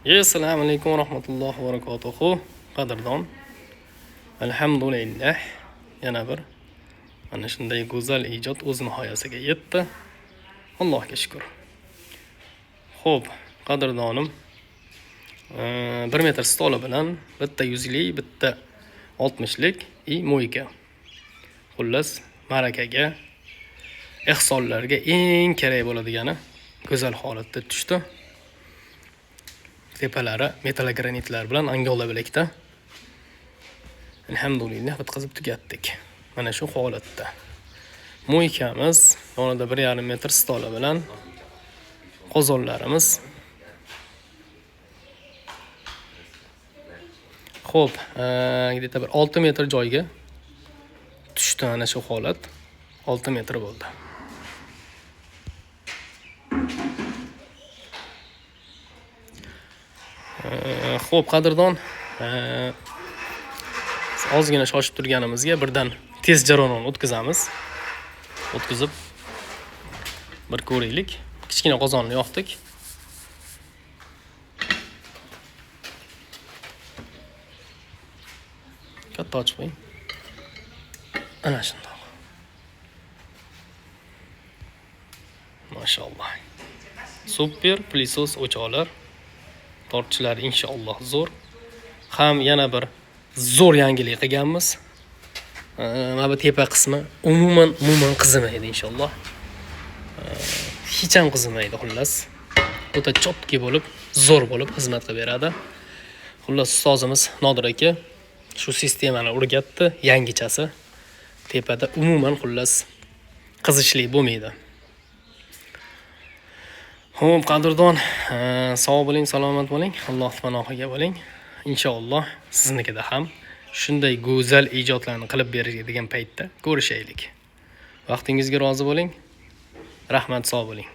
Assalomu alaykum va rahmatullohi va barakatuh. Qadrdon. Alhamdulillah. Yana bir mana shunday go'zal ijod o'z nihoyasiga yetdi. Allohga shukr. Xo'p, qadrdonim, 1 metr stoli bilan bitta 100lik, bitta 60lik mo'yka. Xullas, marakaga, ehsonlarga eng kerak bo'ladigan go'zal holatda tushdi. Tepalari metall granitlar bilan angola bilakda. Alhamdulillah bitkazib tugatdik. Mana shu holatda. Mo'ykamiz, yonida 1,5 metr stoli bilan qozonlarimiz. Xo'p, где-то bir 6 metr joyga tushdi ana shu holat. 6 metr bo'ldi. Xo'p, qadrdon, ozgina shoshib turganimizga birdan tez jarayonni o'tkazamiz. O'tkazib bir ko'raylik. Kichkina qozonni yoqdik. Katta ochib qo'ying. Ana shunday. Mashalloh. Super plysos o'choqlar. Tortchilar inshaalloh zo'r. Ham yana bir zo'r yangilik qilganmiz. Mana bu tepa qismi umuman qizimaydi inshaalloh. Hech ham qizimaydi xullas. O'ta chotki bo'lib, zo'r bo'lib xizmat qilib beradi. Xullas ustozimiz Nodir aka shu sistemani o'rgatdi, yangichasi. Tepada umuman xullas qizishlik bo'lmaydi. Xo'p, qadrdon, sog' bo'ling, salomat bo'ling, Alloh panohiga bo'ling. Inshaalloh siznikida ham shunday go'zal ijodlarni qilib beradigan paytda ko'rishaylik. Vaqtingizga rozi bo'ling. Rahmat, sog' bo'ling.